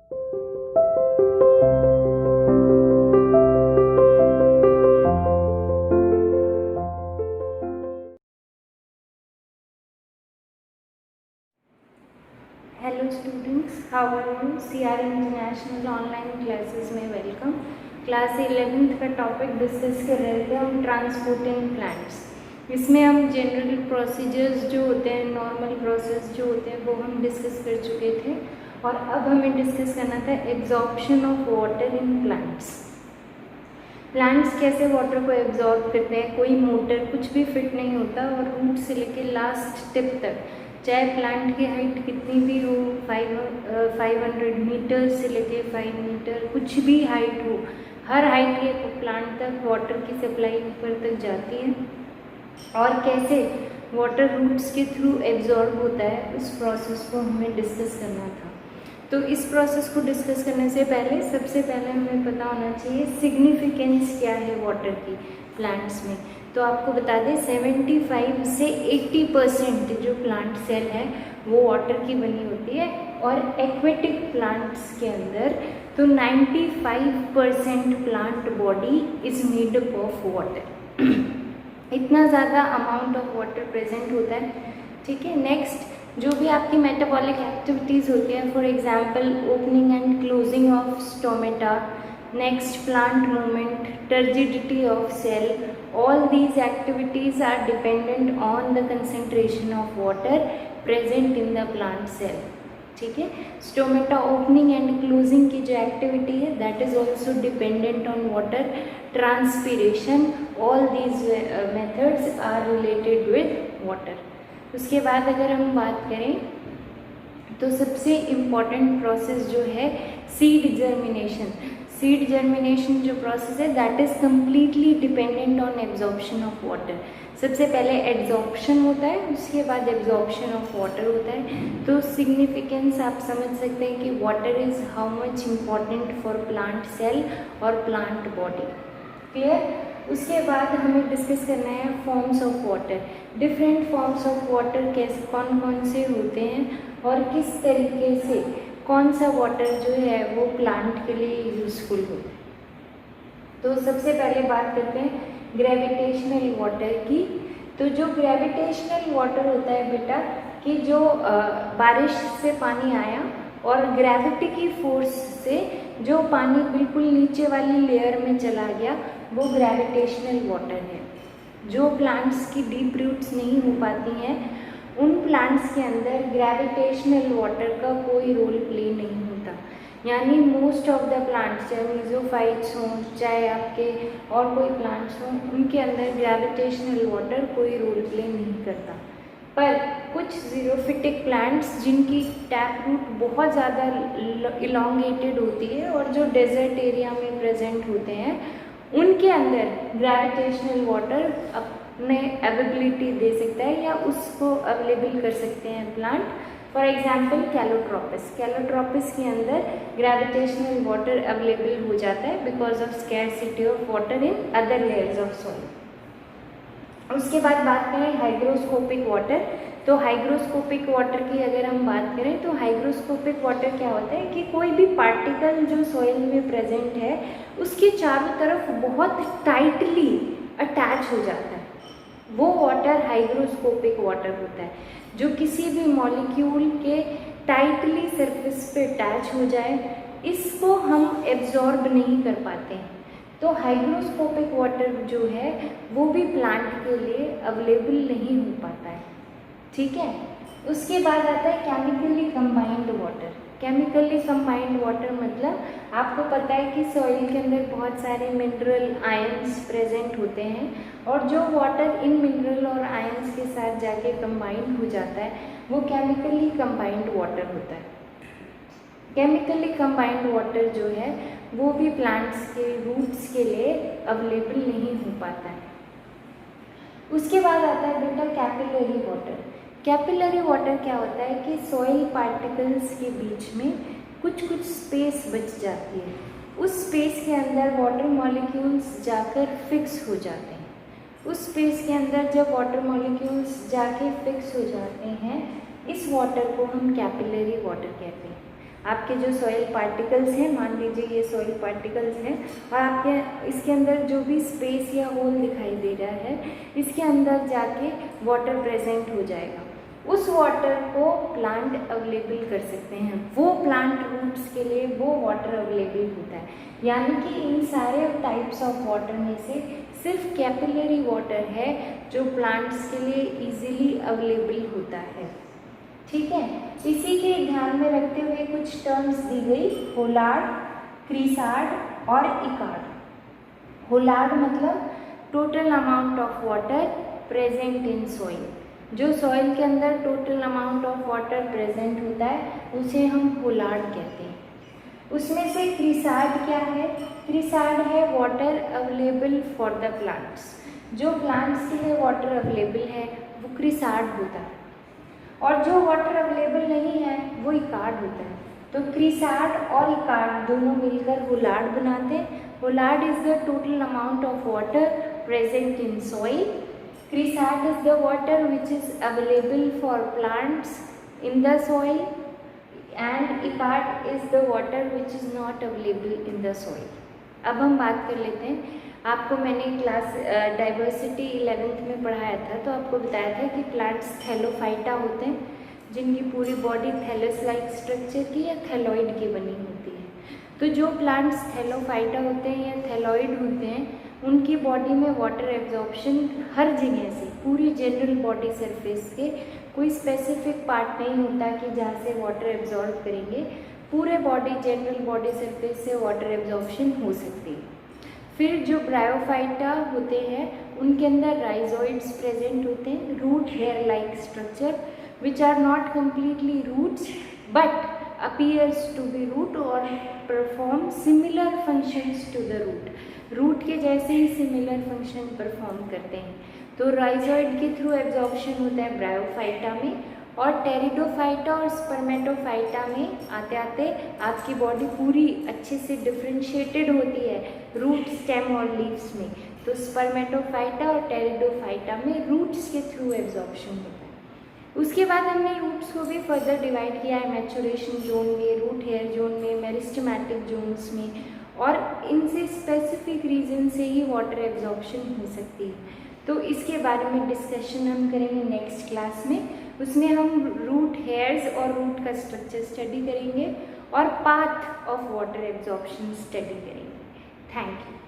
Hello students, how are you? CR international online classes में welcome. Class 11th का topic discuss कर रहे थे हम, ट्रांसपोर्टिंग प्लांट्स। इसमें हम जनरल प्रोसीजर्स जो होते हैं, नॉर्मल प्रोसेस जो होते हैं, वो हम डिस्कस कर चुके थे। और अब हमें डिस्कस करना था absorption of water in plants. Plants कैसे वाटर को एब्जॉर्ब करते हैं, कोई मोटर कुछ भी फिट नहीं होता, और रूट से लेके लास्ट टिप तक, चाहे प्लांट की हाइट कितनी भी हो, 500 मीटर से लेके 5 मीटर, कुछ भी हाइट हो, हर हाइट के प्लांट तक वाटर की सप्लाई ऊपर तक जाती है। और कैसे वाटर रूट्स के थ्रू एब्जॉर्ब होता है, उस प्रोसेस को हमें डिस्कस करना था। तो इस प्रोसेस को डिस्कस करने से पहले सबसे पहले हमें पता होना चाहिए सिग्निफिकेंस क्या है वाटर की प्लांट्स में। तो आपको बता दें 75 से 80% जो प्लांट सेल है वो वाटर की बनी होती है, और एक्वेटिक प्लांट्स के अंदर तो 95% plant body is made up of water. इतना ज़्यादा अमाउंट ऑफ वाटर प्रेजेंट होता है। ठीक है, नेक्स्ट जो भी आपकी मेटाबॉलिक एक्टिविटीज़ होती हैं, for example opening and closing of stomata, next plant movement, turgidity of cell, all these activities are dependent on the concentration of water present in the plant cell. ठीक है, stomata opening and closing की जो activity है that is also dependent on water transpiration. All these methods are related with water. उसके बाद अगर हम बात करें तो सबसे इम्पॉर्टेंट प्रोसेस जो है सीड जर्मिनेशन। सीड जर्मिनेशन जो प्रोसेस है that is completely dependent on absorption of water. सबसे पहले एब्जॉर्प्शन होता है, उसके बाद एब्जॉर्प्शन ऑफ वाटर होता है। तो सिग्निफिकेंस आप समझ सकते हैं कि water is how much important for plant cell और प्लांट बॉडी। क्लियर? उसके बाद हमें डिस्कस करना है forms of water. Different forms of water कैसे कौन कौन से होते हैं और किस तरीके से कौन सा वाटर जो है वो प्लांट के लिए यूज़फुल हो। तो सबसे पहले बात करते हैं ग्रेविटेशनल वाटर की। तो जो ग्रेविटेशनल वाटर होता है बेटा, कि जो बारिश से पानी आया और ग्रेविटी की फोर्स से जो पानी बिल्कुल नीचे वाली लेयर में चला गया, वो ग्रेविटेशनल वाटर है। जो प्लांट्स की डीप रूट्स नहीं हो पाती हैं, उन प्लांट्स के अंदर ग्रेविटेशनल वाटर का कोई रोल प्ले नहीं होता। यानी मोस्ट ऑफ द प्लांट्स, चाहे मीजोफाइट्स हों, चाहे आपके और कोई प्लांट्स हों, उनके अंदर ग्रेविटेशनल वाटर कोई रोल प्ले नहीं करता। पर कुछ जीरोफिटिक प्लांट्स जिनकी टैप रूट बहुत ज़्यादा इलॉन्गेटेड होती है और जो डेजर्ट एरिया में प्रेजेंट होते हैं, उनके अंदर ग्रेविटेशनल वाटर अपने अवेलेबिलिटी दे सकता है या उसको अवेलेबल कर सकते हैं plant. For example Calotropis, Calotropis के अंदर ग्रेविटेशनल वाटर अवेलेबल हो जाता है because of scarcity of water in other layers of soil. उसके बाद बात करें हाइग्रोस्कोपिक वाटर। तो हाइग्रोस्कोपिक वाटर की अगर हम बात करें तो हाइग्रोस्कोपिक वाटर क्या होता है कि कोई भी पार्टिकल जो सॉइल में प्रेजेंट है उसके चारों तरफ बहुत टाइटली अटैच हो जाता है, वो वाटर हाइग्रोस्कोपिक वाटर होता है। जो किसी भी मॉलिक्यूल के टाइटली सरफेस पे अटैच हो जाए, इसको हम एब्जॉर्ब नहीं कर पाते हैं। तो हाइग्रोस्कोपिक वाटर जो है वो भी प्लांट के लिए अवेलेबल नहीं हो पाता है। ठीक है, उसके बाद आता है chemically combined water. Chemically combined water मतलब आपको पता है कि सॉइल के अंदर बहुत सारे मिनरल आयंस प्रेजेंट होते हैं, और जो वाटर इन मिनरल और आयंस के साथ जाके कंबाइंड हो जाता है वो केमिकली कंबाइंड वाटर होता है। केमिकली कंबाइंड वाटर जो है वो भी प्लांट्स के रूट्स के लिए अवेलेबल नहीं हो पाता है। उसके बाद आता है बेटा कैपिलरी वाटर। कैपिलरी वाटर क्या होता है कि सॉइल पार्टिकल्स के बीच में कुछ स्पेस बच जाती है, उस स्पेस के अंदर वाटर मॉलिक्यूल्स जाकर फिक्स हो जाते हैं। उस स्पेस के अंदर जब वाटर मॉलिक्यूल्स जाके फिक्स हो जाते हैं, इस वाटर को हम कैपिलरी वाटर कहते हैं। आपके जो सॉइल पार्टिकल्स हैं, मान लीजिए ये सॉइल पार्टिकल्स हैं और आपके इसके अंदर जो भी स्पेस या होल दिखाई दे रहा है, इसके अंदर जाके वाटर प्रेजेंट हो जाएगा। उस वाटर को प्लांट अवेलेबल कर सकते हैं, वो प्लांट रूट्स के लिए वो वाटर अवेलेबल होता है। यानी कि इन सारे टाइप्स ऑफ वाटर में से सिर्फ कैपिलरी वाटर है जो प्लांट्स के लिए इजीली अवेलेबल होता है। ठीक है, इसी के ध्यान में रखते हुए कुछ टर्म्स दी गई, होलार्ड, क्रीसार्ड और इकार्ड। होलार्ड मतलब total amount of water present in soil, जो सॉइल के अंदर total amount of water present होता है उसे हम होलार्ड कहते हैं। उसमें से क्रीसार्ड क्या है? क्रीसार्ड है water available for the plants, जो प्लांट्स के लिए वाटर अवेलेबल है वो क्रीसार्ड होता है, और जो वाटर अवेलेबल नहीं है वो इकार्ड होता है। तो क्रीसार्ड और इकार्ड दोनों मिलकर होलार्ड बनाते हैं। Holard is the total amount of water present in soil, chresard is the water which is available for plants in the soil, and इकार्ड is the water which is not available in the soil। अब हम बात कर लेते हैं, आपको मैंने class diversity 11th में पढ़ाया था, तो आपको बताया था कि प्लांट्स थैलोफाइटा होते हैं जिनकी पूरी बॉडी थैलस लाइक स्ट्रक्चर की या थैलॉइड की बनी होती है। तो जो प्लांट्स थैलोफाइटा होते हैं या थैलॉइड होते हैं उनकी बॉडी में वाटर एब्जॉर्प्शन हर जगह से, पूरी जनरल बॉडी सरफेस के कोई स्पेसिफिक पार्ट नहीं होता कि जहाँ से वाटर एब्जॉर्ब करेंगे, पूरे बॉडी जनरल बॉडी सरफेस से वाटर एब्जॉर्प्शन हो सकती है। फिर जो ब्रायोफाइटा होते हैं उनके अंदर राइजोइड्स प्रेजेंट होते हैं, root hair like structure which are not completely roots but appears to be root or perform similar functions to the root, root के जैसे ही सिमिलर फंक्शन परफॉर्म करते हैं। तो राइजोइड के थ्रू एब्जॉर्प्शन होता है ब्रायोफाइटा में, और टेरिडोफाइटा और स्पर्मेटोफाइटा में आते आते आपकी बॉडी पूरी अच्छे से डिफ्रेंशिएटेड होती है रूट, स्टेम और लीव्स में। तो स्पर्मेटोफाइटा और टेरिडोफाइटा में रूट्स के थ्रू एब्जॉर्प्शन होता है। उसके बाद हमने रूट्स को भी फर्दर डिवाइड किया है मैचुरेशन जोन में, रूट हेयर जोन में, मेरिस्टेमेटिक जोन्स में, और इनसे स्पेसिफिक रीजन से ही वाटर एब्जॉर्प्शन हो सकती है। तो इसके बारे में डिस्कशन हम करेंगे नेक्स्ट क्लास में। उसमें हम रूट हेयर्स और रूट का स्ट्रक्चर स्टडी करेंगे और path of water absorption study करेंगे। Thank you.